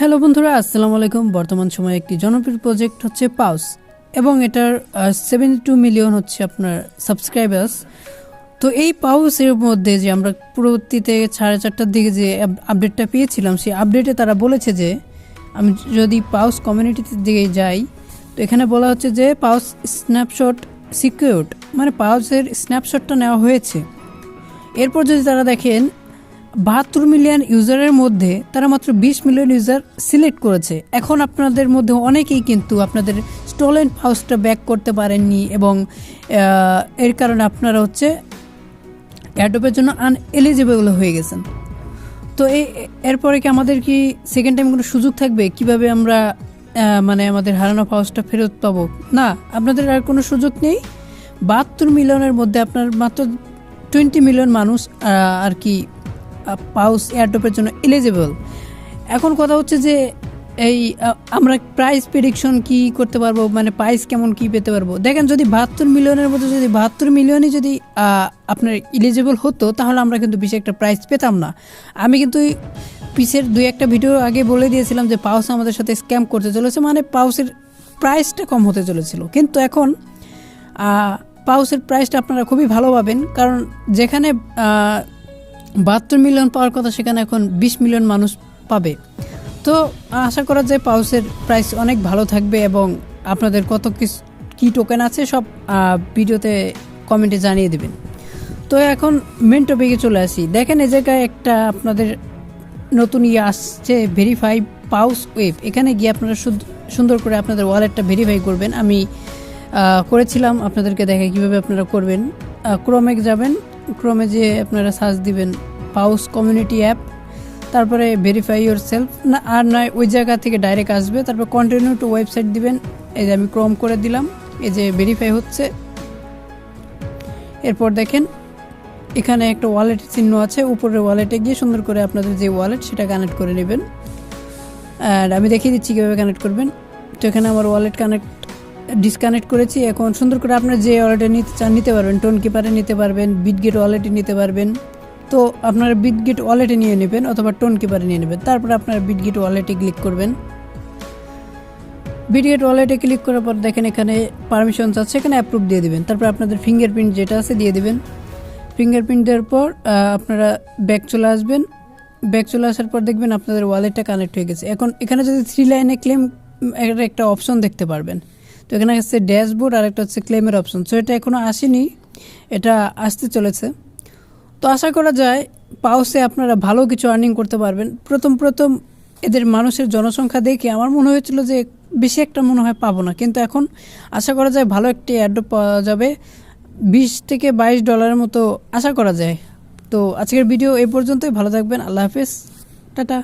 Hello বন্ধুরা, আসসালামু আলাইকুম। বর্তমান সময়ে একটি জনপ্রিয় প্রজেক্ট হচ্ছে পাউস এবং এটার 72 মিলিয়ন হচ্ছে আপনার সাবস্ক্রাইবার্স। তো এই পাউসের মধ্যে যে আমরা পরবর্তীতে 4:30টার দিকে যে আপডেটটা পেয়েছিলাম, সেই আপডেটে তারা বলেছে যে আমি যদি পাউস কমিউনিটিতে দিকে যাই, তো এখানে বলা হচ্ছে যে পাউস স্ন্যাপশট সিকিউরড, মানে পাউসের স্ন্যাপশটটা নেওয়া হয়েছে। এরপর যদি তারা দেখেন 72 মিলিয়ন ইউজারের মধ্যে তারা মাত্র 20 মিলিয়ন ইউজার সিলেক্ট করেছে। এখন আপনাদের মধ্যে অনেকেই কিন্তু আপনাদের স্টোলেন পাউসটা ব্যাক করতে পারেননি এবং এর কারণে আপনারা হচ্ছে অ্যাডোবের জন্য আনএলিজিবল হয়ে গেছেন। তো এরপরে কি আমাদের কি সেকেন্ড টাইম কোনো সুযোগ থাকবে কিভাবে আমরা মানে আমাদের হারানো পাউসটা ফেরত পাবো? না, আপনাদের আর কোনো সুযোগ নেই। 72 মিলিয়নের মধ্যে আপনার মাত্র 20 মিলিয়ন মানুষ আর কি পাউস এয়ারড্রপের জন্য এলিজিবল। এখন কথা হচ্ছে যে এই আমরা প্রাইস প্রেডিকশন কি করতে পারবো, মানে প্রাইস কেমন কি পেতে পারবো। দেখেন, যদি 72 মিলিয়নের মধ্যে যদি 72 মিলিয়নই যদি আপনার এলিজিবল হতো, তাহলে আমরা কিন্তু বেশি একটা প্রাইস পেতাম না। আমি কিন্তু পিছের 2-1টা ভিডিও আগে বলে দিয়েছিলাম যে পাউস আমাদের সাথে স্ক্যাম করতে চলেছে, মানে পাউসের প্রাইসটা কম হতে চলেছিল। কিন্তু এখন পাউসের প্রাইসটা আপনারা খুবই ভালো পাবেন, কারণ যেখানে 72 মিলিয়ন পাওয়ার কথা সেখানে এখন 20 মিলিয়ন মানুষ পাবে। তো আশা করা যায় পাউসের প্রাইস অনেক ভালো থাকবে এবং আপনাদের কত কী টোকেন আছে সব ভিডিওতে কমেন্টে জানিয়ে দেবেন। তো এখন মেন টপিকে চলে আসি। দেখেন, এই জায়গায় একটা আপনাদের নতুন আসছে, ভেরিফাই পাউস ওয়েব। এখানে গিয়ে আপনারা সুন্দর করে আপনাদের ওয়ালেটটা ভেরিফাই করবেন। আমি করেছিলাম, আপনাদেরকে দেখাই কীভাবে আপনারা করবেন। ক্রোমে যাবেন, ক্রোমে যে আপনারা সার্চ দিবেন পাউস কমিউনিটি অ্যাপ, তারপরে ভেরিফাই ইউর সেলফ, না আর নয় ওই জায়গা থেকে ডাইরেক্ট আসবে। তারপর কন্টিনিউ টু ওয়েবসাইট দিবেন। এই যে আমি ক্রোম করে দিলাম, এই যে ভেরিফাই হচ্ছে। এরপর দেখেন এখানে একটা ওয়ালেট চিহ্ন আছে, উপরের ওয়ালেটে গিয়ে সুন্দর করে আপনাদের যে ওয়ালেট সেটা কানেক্ট করে নেবেন। আর আমি দেখিয়ে দিচ্ছি কীভাবে কানেক্ট করবেন। তো এখানে আমার ওয়ালেট ডিসকানেক্ট করেছি। এখন সুন্দর করে আপনারা যে ওয়ালেটে নিতে চান নিতে পারবেন, টোন কিপারে নিতে পারবেন, বিটগেট ওয়ালেটে নিতে পারবেন। তো আপনারা বিটগেট ওয়ালেটে নিয়ে নেবেন অথবা টোন কিপারে নিয়ে নেবেন। তারপরে আপনারা বিটগেট ওয়ালেটে ক্লিক করবেন। বিটগেট ওয়ালেটে ক্লিক করার পর দেখেন এখানে পারমিশনস আছে, এখানে অ্যাপ্রুভ দিয়ে দেবেন। তারপর আপনাদের ফিঙ্গারপ্রিন্ট যেটা আছে দিয়ে দেবেন। ফিঙ্গারপ্রিন্ট দেওয়ার পর আপনারা ব্যাক চলে আসবেন। ব্যাক চলে আসার পর দেখবেন আপনাদের ওয়ালেটটা কানেক্ট হয়ে গেছে। এখন এখানে যদি 3 লাইনে ক্লেম একটা অপশন দেখতে পারবেন। তো এখানে হচ্ছে ড্যাশবোর্ড আর একটা হচ্ছে ক্লেমের অপশন। সো এটা এখনও আসেনি, এটা আসতে চলেছে। তো আশা করা যায় পাউসে আপনারা ভালো কিছু আর্নিং করতে পারবেন। প্রথম এদের মানুষের জনসংখ্যা দেখে আমার মনে হয়েছিল যে বেশি একটা মনে হয় পাবো না, কিন্তু এখন আশা করা যায় ভালো একটি অ্যাড্রপ পাওয়া যাবে, $20 থেকে $22 মতো আশা করা যায়। তো আজকের ভিডিও এই পর্যন্তই। ভালো থাকবেন, আল্লাহ হাফেজ, টাটা।